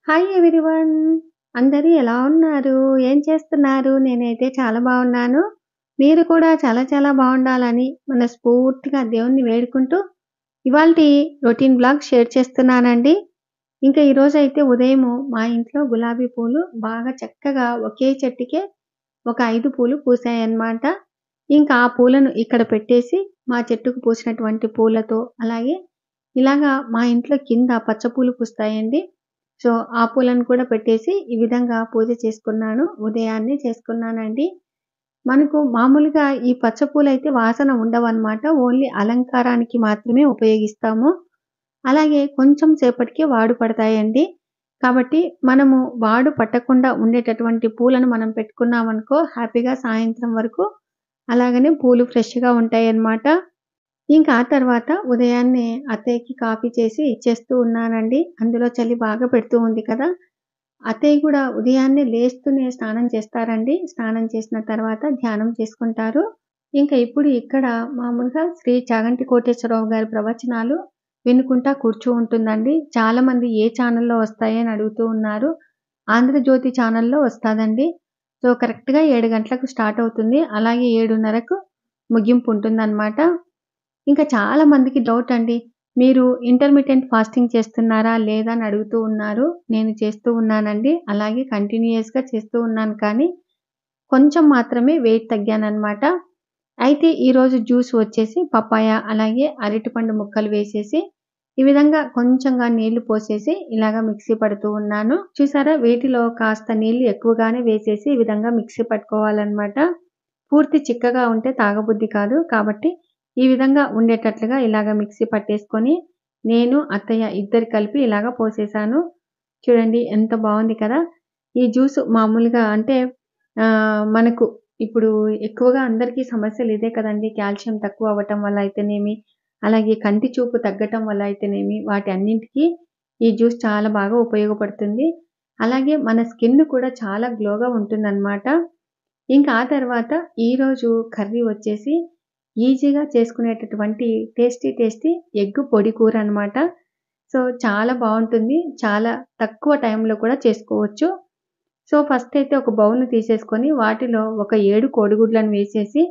Hi everyone. అందరూ ఎలా ఉన్నారు? ఏం చేస్తున్నారు? నేనైతే చాలా బాగున్నాను. మీరు కూడా చాలా చాలా బాగుండాలని మనస్ఫూర్తిగా దేవుణ్ణి వేడుకుంటూ ఇవాల్టి రొటీన్ బ్లాగ్ షేర్ చేస్తున్నానండి. ఇంకా ఈరోజైతే ఉదయము మా ఇంట్లో గులాబీ పూలు బాగా చక్కగా ఒకే చెట్టుకే ఒక 5 పూలు పూసాయన్నమాట. ఇంకా ఆ పూలను ఇక్కడ పెట్టేసి మా చెట్టుకు పూసినటువంటి పూలతో అలాగే ఇలాగా మా ఇంట్లో కింద పచ్చ పూలు పూస్తాయండి. సో, ఆ పూలను కూడా పెట్టేసి ఈ విధంగా పూజ చేసుకున్నాను. ఉదయాన్నే చేసుకున్నానండి. మనకు మామూలుగా ఈ పచ్చ పూలైతే వాసన ఉండవన్నమాట. ఓన్లీ అలంకారానికి మాత్రమే ఉపయోగిస్తాము. అలాగే కొంచెం సేపటికే వాడు పడతాయండి. కాబట్టి మనము వాడు పట్టకుండా ఉండేటటువంటి పూలను మనం పెట్టుకున్నామనుకో హ్యాపీగా సాయంత్రం వరకు అలాగనే పూలు ఫ్రెష్‌గా ఉంటాయన్నమాట. ఇంకా ఆ తర్వాత ఉదయాన్నే అత్తయ్యకి కాఫీ చేసి ఇచ్చేస్తూ ఉన్నానండి. అందులో చలి బాగా పెడుతూ ఉంది కదా! అత్తయ్య కూడా ఉదయాన్నే లేస్తూనే స్నానం చేస్తారండి. స్నానం చేసిన తర్వాత ధ్యానం చేసుకుంటారు. ఇంకా ఇప్పుడు ఇక్కడ మామూలుగా శ్రీ చాగంటి కోటేశ్వరరావు గారి ప్రవచనాలు వినుకుంటా ఉంటుందండి. చాలామంది ఏ ఛానల్‌లో వస్తాయని అడుగుతూ ఉన్నారు. ఆంధ్రజ్యోతి ఛానల్‌లో వస్తాదండి. సో, కరెక్ట్‌గా 7 గంటలకు స్టార్ట్ అవుతుంది. అలాగే 7:30కు ముగింపు ఉంటుందన్నమాట. ఇంకా చాలా మందికి డౌట్ అండి. మీరు ఇంటర్మిటెంట్ ఫాస్టింగ్ చేస్తున్నారా? లేదా? అని అడుగుతూ ఉన్నారు. నేను చేస్తూ ఉన్నానండి. అలాగే కంటిన్యూయస్‌గా చేస్తూ ఉన్నాను కానీ, కొంచెం మాత్రమే వెయిట్ తగ్గాననమాట. అయితే ఈరోజు జ్యూస్ వచ్చేసి పపాయ, అలాగే అరటిపండు ముక్కలు వేసేసి, ఈ విధంగా కొంచెంగా నీళ్లు పోసేసి ఇలాగ మిక్సీ పడుతూ ఉన్నాను. చూసారా? వీటిలో కాస్త నీళ్లు ఎక్కువగానే వేసేసి ఈ విధంగా మిక్సీ పట్టుకోవాలనమాట. పూర్తి చిక్కగా ఉంటే తాగబుద్ధి కాదు. కాబట్టి ఈ విధంగా ఉండేటట్లుగా ఇలాగ మిక్సీ పట్టేసుకొని, నేను, అత్తయ్య ఇద్దరు కలిపి ఇలాగ పోసేసాను. చూడండి ఎంత బావుంది కదా! ఈ జ్యూస్ మామూలుగా అంటే మనకు ఇప్పుడు ఎక్కువగా అందరికీ సమస్యలు ఇదే కదండీ! కాల్షియం తక్కువ అవ్వటం వల్ల అయితేనేమి, అలాగే కంటి చూపు తగ్గటం వల్ల అయితేనేమి, వాటి అన్నింటికి ఈ జ్యూస్ చాలా బాగా ఉపయోగపడుతుంది. అలాగే మన స్కిన్ కూడా చాలా గ్లోగా ఉంటుందనమాట. ఇంకా ఆ తర్వాత ఈరోజు కర్రీ వచ్చేసి ఈజీగా చేసుకునేటటువంటి టేస్టీ ఎగ్ పొడి కూర అనమాట. సో, చాలా బావుంటుంది. చాలా తక్కువ టైంలో కూడా చేసుకోవచ్చు. సో, ఫస్ట్ అయితే ఒక బౌల్‌ని తీసేసుకొని వాటిలో ఒక 7 కోడిగుడ్లను వేసేసి,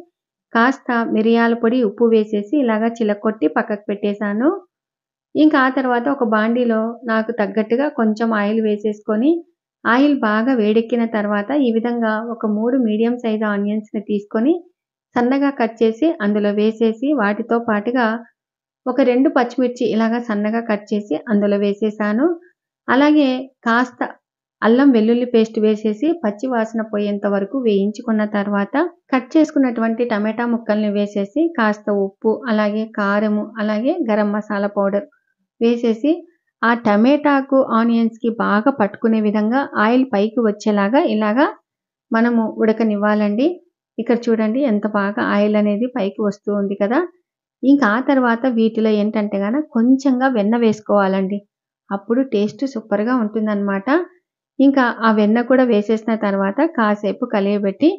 కాస్త మిరియాల పొడి, ఉప్పు వేసేసి ఇలాగ చిలక్కొట్టి పక్కకు పెట్టేసాను. ఇంకా ఆ తర్వాత ఒక బాండీలో నాకు తగ్గట్టుగా కొంచెం ఆయిల్ వేసేసుకొని, ఆయిల్ బాగా వేడెక్కిన తర్వాత ఈ విధంగా ఒక 3 మీడియం సైజ్ ఆనియన్స్‌ని తీసుకొని సన్నగా కట్ చేసి అందులో వేసేసి, వాటితో పాటుగా ఒక 2 పచ్చిమిర్చి ఇలాగ సన్నగా కట్ చేసి అందులో వేసేసాను. అలాగే కాస్త అల్లం వెల్లుల్లి పేస్ట్ వేసేసి పచ్చి వాసన పోయేంత వరకు వేయించుకున్న తర్వాత, కట్ చేసుకున్నటువంటి టమాటా ముక్కల్ని వేసేసి, కాస్త ఉప్పు, అలాగే కారము, అలాగే గరం మసాలా పౌడర్ వేసేసి, ఆ టమాటాకు, ఆనియన్స్‌కి బాగా పట్టుకునే విధంగా ఆయిల్ పైకి వచ్చేలాగా ఇలాగా మనము ఉడకనివ్వాలండి. ఇక్కడ చూడండి ఎంత బాగా ఆయిల్ అనేది పైకి వస్తూ ఉంది కదా! ఇంకా ఆ తర్వాత వీటిలో ఏంటంటే కొంచెంగా వెన్న వేసుకోవాలండి. అప్పుడు టేస్ట్ సూపర్‌గా ఉంటుందనమాట. ఇంకా ఆ వెన్న కూడా వేసేసిన తర్వాత కాసేపు కలియబెట్టి,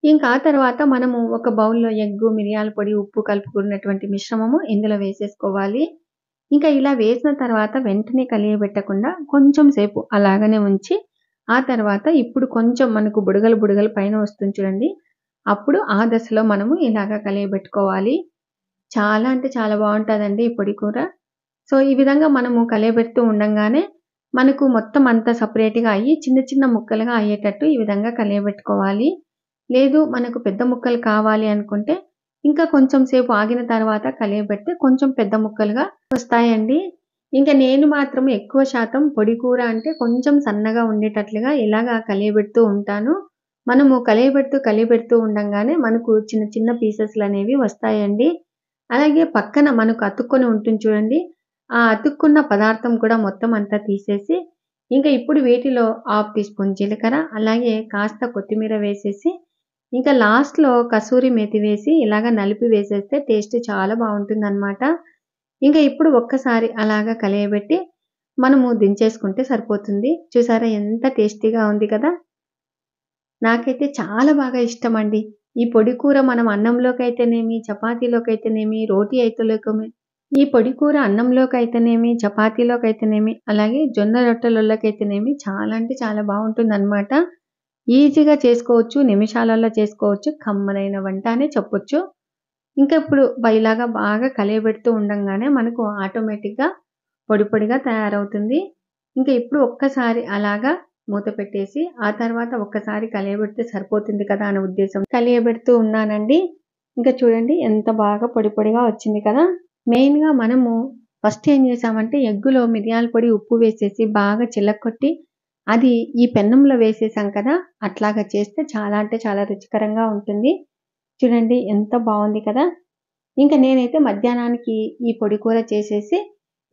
ఇంకా ఆ తర్వాత మనము ఒక బౌల్‌లో ఎగ్గు, మిరియాల పొడి, ఉప్పు కలుపుకున్నటువంటి మిశ్రమము ఇందులో వేసేసుకోవాలి. ఇంకా ఇలా వేసిన తర్వాత వెంటనే కలియబెట్టకుండా కొంచెం సేపు అలాగనే ఉంచి, ఆ తర్వాత ఇప్పుడు కొంచెం మనకు బుడగలు పైన వస్తుంది చూడండి. అప్పుడు ఆ దశలో మనము ఇలాగ కలియబెట్టుకోవాలి. చాలా అంటే చాలా బావుంటాదండి ఈ పొడి కూర. సో, ఈ విధంగా మనము కలియబెడుతూ ఉండంగానే మనకు మొత్తం అంతా సెపరేట్‌గా అయ్యి చిన్న చిన్న ముక్కలుగా అయ్యేటట్టు ఈ విధంగా కలియబెట్టుకోవాలి. లేదు మనకు పెద్ద ముక్కలు కావాలి అనుకుంటే ఇంకా కొంచెం సేపు ఆగిన తర్వాత కలియబెడితే కొంచెం పెద్ద ముక్కలుగా వస్తాయండి. ఇంక నేను మాత్రం ఎక్కువ శాతం పొడి కూర అంటే కొంచెం సన్నగా ఉండేటట్లుగా ఇలాగా కలియబెడుతూ ఉంటాను. మనము కలియబెడుతూ ఉండంగానే మనకు చిన్న చిన్న పీసెస్‌లనేవి వస్తాయండి. అలాగే పక్కన మనకు అతుక్కొని ఉంటుంది చూడండి. ఆ అతుక్కున్న పదార్థం కూడా మొత్తం అంతా తీసేసి, ఇంకా ఇప్పుడు వీటిలో హాఫ్ టీ స్పూన్ జీలకర్ర, అలాగే కాస్త కొత్తిమీర వేసేసి, ఇంకా లాస్ట్‌లో కసూరి మేతి వేసి ఇలాగ నలిపి వేసేస్తే టేస్ట్ చాలా బావుంటుందనమాట. ఇంకా ఇప్పుడు ఒక్కసారి అలాగా కలియబెట్టి మనము దించేసుకుంటే సరిపోతుంది. చూసారా ఎంత టేస్టీగా ఉంది కదా! నాకైతే చాలా బాగా ఇష్టమండి. ఈ పొడి కూర మనం అన్నంలోకైతేనేమి, చపాతీలోకైతేనేమి, రోటీ అయితేలోకమి ఈ పొడి కూర అన్నంలోకి అయితేనేమి, చపాతీలోకి అయితేనేమి, అలాగే జొన్న రొట్టెలలోకి అయితేనేమి చాలా అంటే చాలా బాగుంటుందన్నమాట. ఈజీగా చేసుకోవచ్చు, నిమిషాలలో చేసుకోవచ్చు, కమ్మనైన వంట అనే చెప్పొచ్చు. ఇంకా ఇప్పుడు ఇలాగా బాగా కలియబెడుతూ ఉండంగానే మనకు ఆటోమేటిక్‌గా పొడి పొడిగా తయారవుతుంది. ఇంకా ఇప్పుడు ఒక్కసారి అలాగా మూత పెట్టేసి, ఆ తర్వాత ఒక్కసారి కలియబెడితే సరిపోతుంది కదా అనే ఉద్దేశం కలియబెడుతూ ఉన్నానండి. ఇంకా చూడండి ఎంత బాగా పొడి పొడిగా వచ్చింది కదా! మెయిన్‌గా మనము ఫస్ట్ ఏం చేసామంటే ఎగ్గులో మిరియాల పొడి, ఉప్పు వేసేసి బాగా చిలక్కొట్టి అది ఈ పెన్నంలో వేసేసాం కదా! అట్లాగా చేస్తే చాలా అంటే చాలా రుచికరంగా ఉంటుంది. చూడండి ఎంత బావుంది కదా! ఇంక నేనైతే మధ్యాహ్నానికి ఈ పొడి కూర చేసేసి,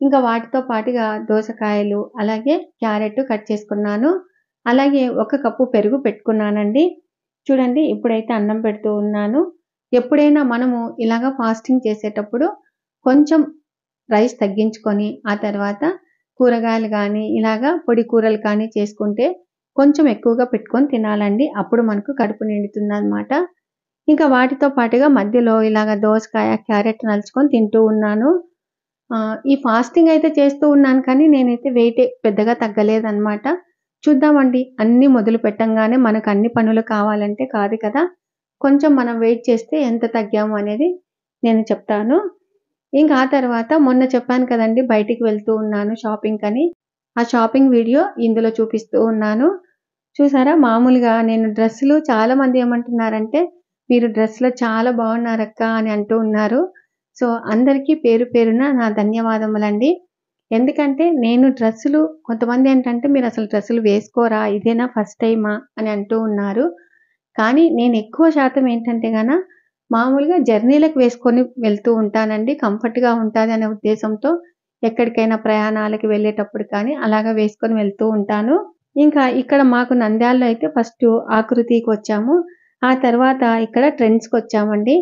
ఇంకా వాటితో పాటుగా దోసకాయలు, అలాగే క్యారెట్ కట్ చేసుకున్నాను. అలాగే ఒక కప్పు పెరుగు పెట్టుకున్నానండి. చూడండి ఇప్పుడైతే అన్నం పెడుతూ ఉన్నాను. ఎప్పుడైనా మనము ఇలాగ ఫాస్టింగ్ చేసేటప్పుడు కొంచెం రైస్ తగ్గించుకొని, ఆ తర్వాత కూరగాయలు గానీ, ఇలాగా పొడి కూరలు కానీ చేసుకుంటే కొంచెం ఎక్కువగా పెట్టుకొని తినాలండి. అప్పుడు మనకు కడుపు నిండుతుందనమాట. ఇంకా వాటితో పాటుగా మధ్యలో ఇలాగ దోసకాయ, క్యారెట్ నలుచుకొని తింటూ ఉన్నాను. ఈ ఫాస్టింగ్ అయితే చేస్తూ ఉన్నాను కానీ నేనైతే వెయిట్ పెద్దగా తగ్గలేదనమాట. చూద్దామండి అన్నీ మొదలు పెట్టంగానే మనకు అన్ని పనులు కావాలంటే కాదు కదా! కొంచెం మనం వెయిట్ చేస్తే ఎంత తగ్గాము అనేది నేను చెప్తాను. ఇంకా ఆ తర్వాత మొన్న చెప్పాను కదండీ బయటికి వెళ్తూ ఉన్నాను షాపింగ్‌కని. ఆ షాపింగ్ వీడియో ఇందులో చూపిస్తూ ఉన్నాను. చూసారా మామూలుగా నేను డ్రెస్సులు చాలామంది ఏమంటున్నారంటే, "మీరు డ్రెస్‌లో చాలా బాగున్నారక్క" అని అంటూ ఉన్నారు. సో, అందరికీ పేరు పేరున నా ధన్యవాదములండి. ఎందుకంటే నేను డ్రెస్సులు కొంతమందేంటంటే, "మీరసలు డ్రెస్సులు వేసుకోరా? ఇదేనా ఫస్ట్ టైమా?" అని అంటూ ఉన్నారు. కానీ నేను ఎక్కువ శాతం ఏంటంటే మామూలుగా జర్నీలకు వేసుకొని వెళ్తూ ఉంటానండి. కంఫర్ట్‌గా ఉంటాదనే ఉద్దేశంతో ఎక్కడికైనా ప్రయాణాలకి వెళ్ళేటప్పుడు కానీ అలాగా వేసుకొని వెళ్తూ ఉంటాను. ఇంకా ఇక్కడ మాకు నంద్యాలలో అయితే ఫస్టు ఆకృతికొచ్చాము. ఆ తర్వాత ఇక్కడ ట్రెండ్స్‌కొచ్చామండి.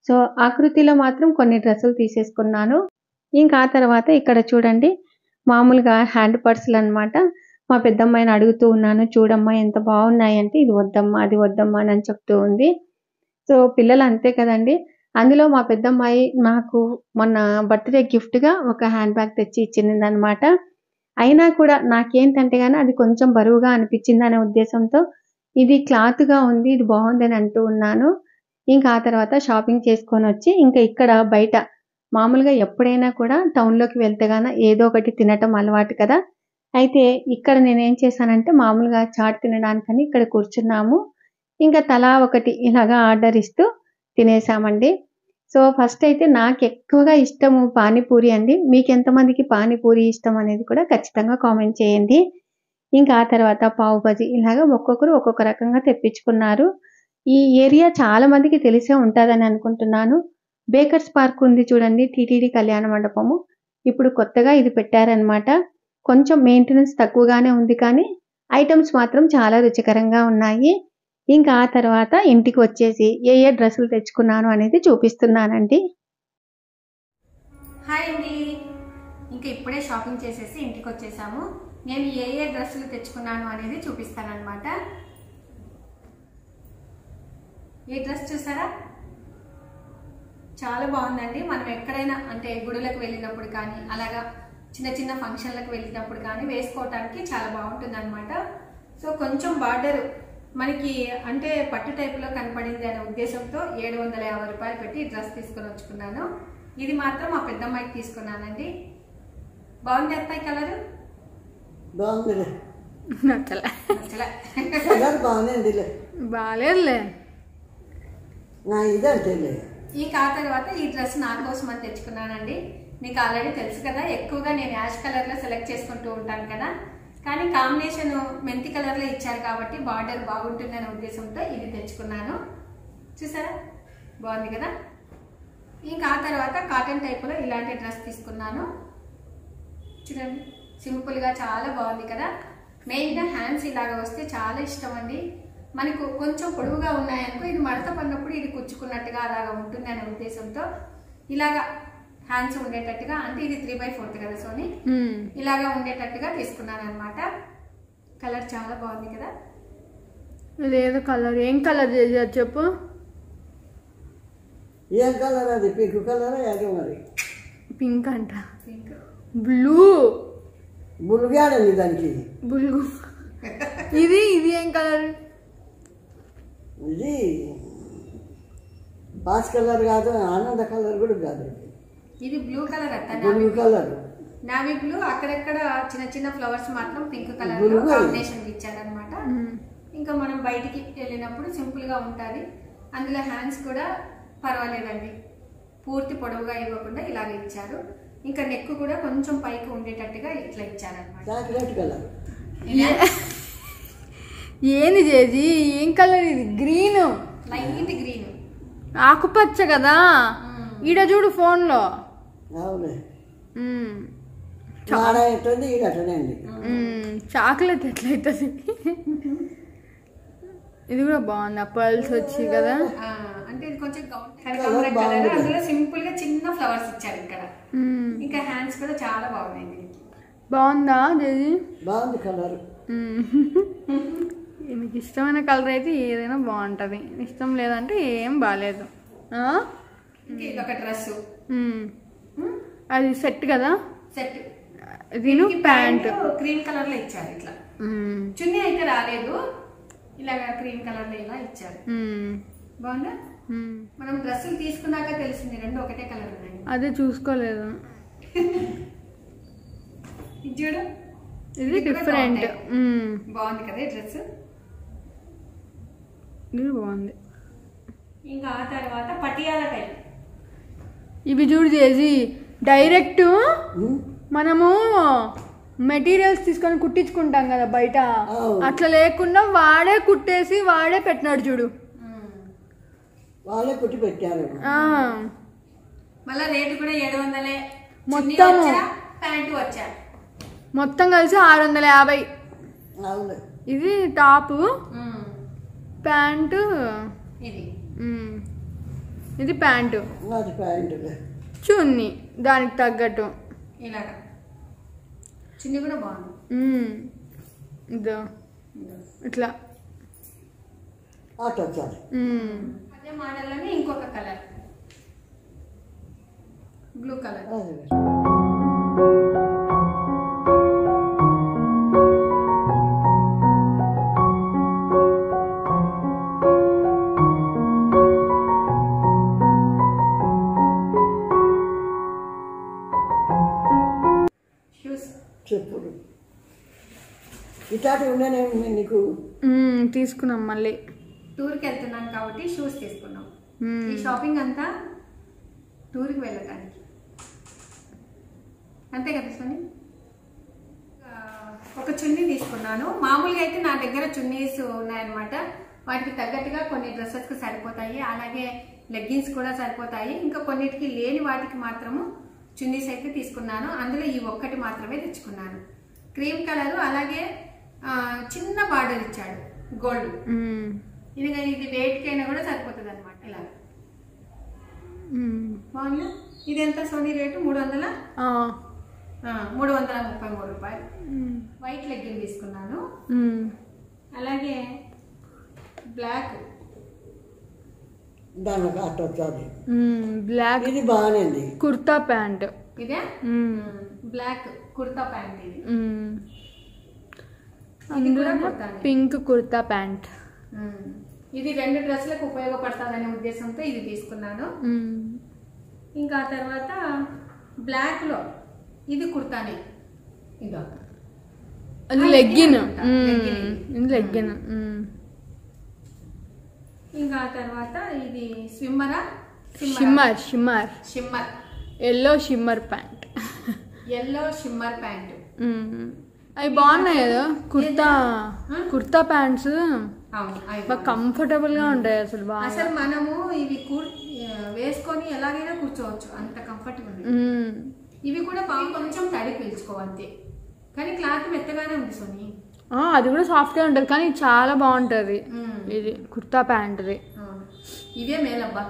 సో, ఆకృతిలో మాత్రం కొన్ని డ్రెస్సులు తీసేసుకున్నాను. ఇంకా ఆ తర్వాత ఇక్కడ చూడండి మామూలుగా హ్యాండ్ పర్సులనమాట. మా పెద్దమ్మాయిని అడుగుతూ ఉన్నాను. చూడమ్మా ఎంత బావున్నాయంటే, "ఇది వద్దమ్మా, అది వద్దమ్మా" అని చెప్తూ ఉంది. సో, పిల్లలు అంతే కదండీ! అందులో మా పెద్దమ్మాయి నాకు మొన్న బర్త్‌డే గిఫ్ట్‌గా ఒక హ్యాండ్ బ్యాగ్ తెచ్చి ఇచ్చిందనమాట. అయినా కూడా నాకేంటంటే అది కొంచెం బరువుగా అనిపిచ్చిందనే ఉద్దేశంతో ఇది క్లాత్‌గా ఉంది. ఇది బావుందని అంటూ ఉన్నాను. ఇంకా ఆ తర్వాత షాపింగ్ చేసుకొనొచ్చి ఇంకా ఇక్కడ బయట మామూలుగా ఎప్పుడైనా కూడా టౌన్‌లోకి వెళ్తే ఏదో ఒకటి తినటం అలవాటు కదా! అయితే ఇక్కడ నేనేం చేశానంటే మామూలుగా చాట్ తినడానికని ఇక్కడ కూర్చున్నాము. ఇంకా తలా ఒకటి ఇలాగా ఆర్డర్ ఇస్తూ తినేసామండి. సో, ఫస్టయితే నాకెక్కువగా ఇష్టము పానీపూరి అండి. మీకెంతమందికి పానీపూరి ఇష్టం అనేది కూడా ఖచ్చితంగా కామెంట్ చేయండి. ఇంకా ఆ తర్వాత పావు బజీ ఇలాగ ఒక్కొక్కరు ఒక్కొక్క రకంగా తెప్పించుకున్నారు. ఈ ఏరియా చాలా మందికి తెలిసే ఉంటదని అనుకుంటున్నాను. బేకర్స్ పార్క్ ఉంది చూడండి టీటీడీ కళ్యాణ మండపము. ఇప్పుడు కొత్తగా ఇది పెట్టారనమాట. కొంచెం మెయింటెనెన్స్ తక్కువగానే ఉంది కానీ ఐటెమ్స్ మాత్రం చాలా రుచికరంగా ఉన్నాయి. ఇంకా ఆ తర్వాత ఇంటికొచ్చేసి ఏ డ్రెస్సులు తెచ్చుకున్నాను అనేది చూపిస్తున్నానండి. హాయ్ అండి. ఇంకా ఇప్పుడే షాపింగ్ చేసేసి ఇంటికొచ్చేసాము. నేను ఏ డ్రెస్సులు తెచ్చుకున్నాను అనేది చూపిస్తానన్నమాట. ఈ డ్రెస్ చూసారా? చాలా బాగుందండి. మనం ఎక్కడైనా అంటే గుడులకు వెళ్ళినప్పుడు కానీ అలాగా చిన్న చిన్న ఫంక్షన్లకు వెళ్ళినప్పుడు కానీ వేసుకోవటానికి చాలా బాగుంటుంది అనమాట. సో కొంచెం బార్డర్ మనకి అంటే పట్టు టైపులో కనపడింది అనే ఉద్దేశంతో 750 రూపాయలు పెట్టి ఈ డ్రెస్ తీసుకొని వచ్చుకున్నాను. ఇది మాత్రం మా పెద్దమ్మాయికి తీసుకున్నానండి. బాగుంది అత్తయ్య కలరు? బాగుందిలే. నచ్చలే కలర్ బాగుందిలే. బాగాలేదులే. ఇదంటేలే. ఈ కా తర్వాత ఈ డ్రెస్ నా కోసం అని తెచ్చుకున్నానండి. మీకు ఆల్రెడీ తెలుసు కదా, ఎక్కువగా నేను యాష్ కలర్ లో సెలెక్ట్ చేసుకుంటూ ఉంటాను కదా. కానీ కాంబినేషన్ మెంతి కలర్ లో ఇచ్చారు కాబట్టి బార్డర్ బాగుంటుంది అనే ఉద్దేశంతో ఇది తెచ్చుకున్నాను. చూసారా బాగుంది కదా. ఇంకా ఆ తర్వాత కాటన్ టైప్ లో ఇలాంటి డ్రెస్ తీసుకున్నాను. చూడండి సింపుల్ గా చాలా బాగుంది కదా. మెయిన్ గా హ్యాండ్స్ ఇలాగా వస్తే చాలా ఇష్టం అండి. మనకు కొంచెం పొడవుగా ఉన్నాయనుకో ఇది మడత పడినప్పుడు ఇది కుచ్చుకున్నట్టుగా అలాగా ఉంటుంది అనే ఉద్దేశంతో ఇలాగా హ్యాండ్స్ ఉండేటట్టుగా, అంటే ఇది 3/4 కదా సోని, ఇలాగా ఉండేటట్టుగా తీసుకున్నాను అనమాట. కలర్ చాలా బాగుంది కదా. ఇదేదో కలర్, ఏం కలర్ చేశారు చెప్పు? ఏం కలర్ అది? పింక్ కలర్ ఏదో మరి పింక్ అంట, పింక్ బ్లూ, బుల్గాడండి దానికి. బ్లూ. ఇది ఏం కలర్? ఇది పాస్ కలర్ కాదు, ఆనంద కలర్ కూడా కాదు. ఇది బ్లూ కలర్ అత్త, బ్లూ కలర్. Navy blue. అక్కడక్కడ చిన్న చిన్న ఫ్లవర్స్ మాత్రం పింక్ కలర్ Blue. కాంబినేషన్ ఇచ్చారనమాట. ఇంకా మనం బయటికి వెళ్ళినప్పుడు సింపుల్ గా ఉంటుంది. అందులో హ్యాండ్స్ కూడా పర్వాలేదండి, పూర్తి పొడవుగా ఇవ్వకుండా ఇలాగ ఇచ్చారు. ఇంకా నెక్ కూడా కొంచెం పైకి ఉండేటట్టుగా ఇట్లా ఇచ్చారనమాట. Chocolate colour. ఏంది చేసి ఏం కలర్ ఇది? గ్రీన్, లైట్ గ్రీన్, ఆకుపచ్చ కదా. ఈడ చూడు ఫోన్లో. అవును, ఆడ ఎట్టుంది ఈడ అట్లనే అండి. చాక్లెట్ ఎట్లయితుంది? ఇది కూడా బాగుంది, ఆ పర్ల్స్ వచ్చి కదా. అంటే ఇది కొంచెం కనకాంబర కలర్, అందులో సింపుల్ గా చిన్న ఫ్లవర్స్ ఇచ్చారు ఇక్కడ. ఇంకా హ్యాండ్స్ కూడా చాలా బాగున్నాయి. బాగుందా జేజీ? బాగుంది కలర్. మీకు ఇష్టమైన కలర్ అయితే ఏదైనా బాగుంటుంది, ఇష్టం లేదంటే ఏం బాగాలేదు. ఇంకా ఇది ఒక డ్రెస్, అది సెట్ కదా. సెట్ దీని ప్యాంట్ క్రీమ్ కలర్ లో ఇచ్చారు. ఇట్లా చున్నీ అయితే రాలేదు, ఇలాగా క్రీమ్ కలర్ లో ఇలా ఇచ్చారు. బాగుందా? మనం డ్రెస్సులు తీసుకున్నాక తెలిసింది రెండు ఒకటే కలర్ ఉన్నాయి. అదే చూసుకోలేదు. ఇది చూడు, ఇది డిఫరెంట్. బాగుంది కదా ఈ డ్రెస్. ఇది బాగుంది. ఇంకా ఆ తర్వాత పటియాలా టైప్. ఇవి చూడు చేసి డైరెక్ట్ మనము మెటీరియల్స్ తీసుకొని కుట్టించుకుంటాం కదా బయట, అట్లా లేకుండా వాడే కుట్టేసి వాడే పెట్టినాడు చూడు. వాళ్ళే కుట్టి పెట్టారు. మళ్ళా రేటు కూడా 700. మొత్తం ప్యాంటు వచ్చా మొత్తం కలిసి 650. అవును, ఇది టాప్, ప్యాంటు, ఇది ప్యాంటు, అది ప్యాంటు, చున్నీ దానికి తగ్గట్టు ఇలాగా. చున్నీ కూడా బాగుంది. ఇదో ఇట్లా అటు వచ్చారు. అదే మోడల్లోనే ఇంకొక కలర్, బ్లూ కలర్. చెప్పులు ఇటాటి ఉండేనేమి నీకు? తీసుకున్నాం, మళ్ళీ టూర్కి వెళ్తున్నాం కాబట్టి షూస్ తీసుకున్నాం. ఈ షాపింగ్ అంతా టూర్కి వెళ్ళటానికి, అంతే కదా సోని? ఒక చున్నీ తీసుకున్నాను. మామూలుగా అయితే నా దగ్గర చున్నీస్ ఉన్నాయన్నమాట, వాటికి తగ్గట్టుగా కొన్ని డ్రెస్సెస్కి సరిపోతాయి, అలాగే లెగ్గిన్స్ కూడా సరిపోతాయి. ఇంకా కొన్నిటికి లేని వాటికి మాత్రము చున్నీస్ అయితే తీసుకున్నాను. అందులో ఈ ఒక్కటి మాత్రమే తెచ్చుకున్నాను, క్రీమ్ కలర్. అలాగే చిన్న బార్డర్ ఇచ్చాడు గోల్డ్. ఇది వెయిట్ అయినా కూడా సరిపోతుంది అనమాట. ఇలా బాగుంది. ఇది ఎంత సోనీ రేటు? 333 రూపాయలు. వైట్ లెగ్గిన్ తీసుకున్నాను. అలాగే బ్లాక్, దానికి అటు వచ్చాది బ్లాక్. ఇది బాగానేది కుర్తా ప్యాంట్. ఇదే black kurta pant. Pink kurta pant. ఇది 2 డ్రెస్లకు ఉపయోగపడుతుందనే ఉద్దేశంతో ఇది తీసుకున్నాను. ఇంకా ఆ తర్వాత బ్లాక్ లో ఇది కుర్తానే, ఇదో అది లెగ్గిన్. లెగ్గిన్. ఇంకా ఆ తర్వాత ఇది స్విమ్మరా, shimmer shimmer shimmer, yellow shimmer pant. Yellow shimmer pant. అవి బాగున్నాయి కదా కుర్తా ప్యాంట్స్, బాగా కంఫర్టబుల్ గా ఉంటాయి అసలు. బాగా అసలు మనము ఇవి వేసుకొని ఎలాగైనా కూర్చోవచ్చు, అంత కంఫర్ట్ ఉంది. ఇవి కూడా బాగా కొంచెం తడి పీల్చుకోవాలి, కానీ క్లాత్ మెత్తగానే ఉంది సోని. అది కూడా సాఫ్ట్ గా ఉంటది, కానీ చాలా బాగుంటది ఇది కుర్తా ప్యాంట్. ఇవే మేలబ్బా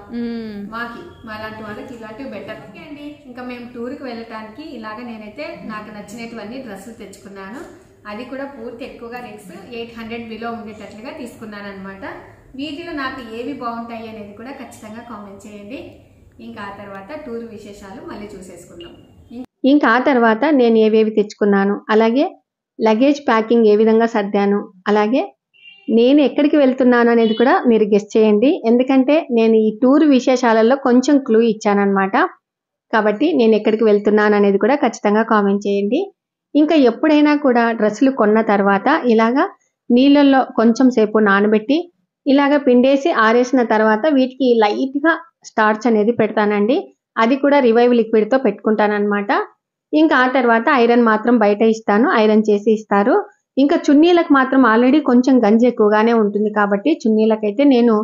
మాకి, మాలాంటి వాళ్ళకి ఇలాంటివి బెటర్. ఓకే అండి, ఇంకా మేము టూర్కి వెళ్ళటానికి ఇలాగ నేనైతే నాకు నచ్చినటువన్నీ డ్రెస్సులు తెచ్చుకున్నాను. అది కూడా పూర్తి ఎక్కువగా రేట్స్ 800 బిలో ఉండేటట్లుగా తీసుకున్నాను అనమాట. వీటిలో నాకు ఏవి బాగుంటాయి అనేది కూడా ఖచ్చితంగా కామెంట్ చేయండి. ఇంకా ఆ తర్వాత టూర్ విశేషాలు మళ్ళీ చూసేసుకుందాం. ఇంకా ఆ తర్వాత నేను ఏవేవి తెచ్చుకున్నాను, అలాగే లగేజ్ ప్యాకింగ్ ఏ విధంగా సర్దాను, అలాగే నేను ఎక్కడికి వెళ్తున్నాను అనేది కూడా మీరు గెస్ చేయండి. ఎందుకంటే నేను ఈ టూర్ విశేషాలలో కొంచెం క్లూ ఇచ్చానన్నమాట. కాబట్టి నేను ఎక్కడికి వెళ్తున్నాను అనేది కూడా ఖచ్చితంగా కామెంట్ చేయండి. ఇంకా ఎప్పుడైనా కూడా డ్రెస్సులు కొన్న తర్వాత ఇలాగా నీళ్ళల్లో కొంచెం సేపు నానబెట్టి ఇలాగ పిండేసి ఆరేసిన తర్వాత వీటికి లైట్గా స్టార్చ్ అనేది పెడతానండి. అది కూడా రివైవ్ లిక్విడ్తో పెట్టుకుంటానన్నమాట. ఇంకా ఆ తర్వాత ఐరన్ మాత్రం బయట ఇస్తాను, ఐరన్ చేసి ఇస్తారు. ఇంకా చున్నీలకు మాత్రం ఆల్రెడీ కొంచెం గంజి ఎక్కువగానే ఉంటుంది కాబట్టి చున్నీలకైతే నేను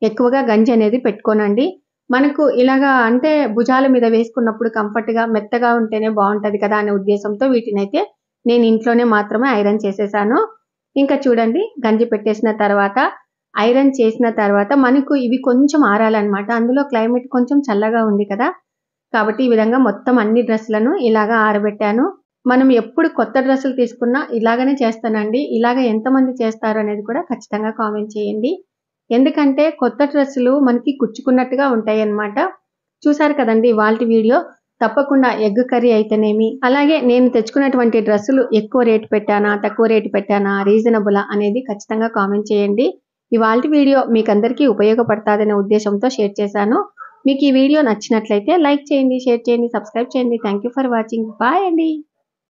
ఎక్కువగా గంజి అనేది పెట్టుకోనండి. మనకు ఇలాగా అంటే భుజాల మీద వేసుకున్నప్పుడు కంఫర్ట్గా మెత్తగా ఉంటేనే బాగుంటుంది కదా అనే ఉద్దేశంతో వీటినైతే నేను ఇంట్లోనే మాత్రమే ఐరన్ చేసేసాను. ఇంకా చూడండి, గంజి పెట్టేసిన తర్వాత ఐరన్ చేసిన తర్వాత మనకు ఇవి కొంచెం ఆరాలన్నమాట. అందులో క్లైమేట్ కొంచెం చల్లగా ఉంది కదా, కాబట్టి ఈ విధంగా మొత్తం అన్ని డ్రెస్సులను ఇలాగా ఆరబెట్టాను. మనం ఎప్పుడు కొత్త డ్రెస్సులు తీసుకున్నా ఇలాగనే చేస్తానండి. ఇలాగ ఎంతమంది చేస్తారు అనేది కూడా ఖచ్చితంగా కామెంట్ చేయండి. ఎందుకంటే కొత్త డ్రెస్సులు మనకి కుచ్చుకున్నట్టుగా ఉంటాయి అన్నమాట. చూసారు కదండి ఇవాల్టి వీడియో. తప్పకుండా ఎగ్ కర్రీ అయితేనేమి, అలాగే నేను తెచ్చుకున్నటువంటి డ్రెస్సులు ఎక్కువ రేటు పెట్టానా, తక్కువ రేటు పెట్టానా, రీజనబులా అనేది ఖచ్చితంగా కామెంట్ చేయండి. ఇవాల్టి వీడియో మీకు అందరికీ ఉపయోగపడతాదనే ఉద్దేశంతో షేర్ చేశాను. మీకు ఈ వీడియో నచ్చినట్లయితే లైక్ చేయండి, షేర్ చేయండి, సబ్స్క్రైబ్ చేయండి. Thank you for watching. Bye అండి.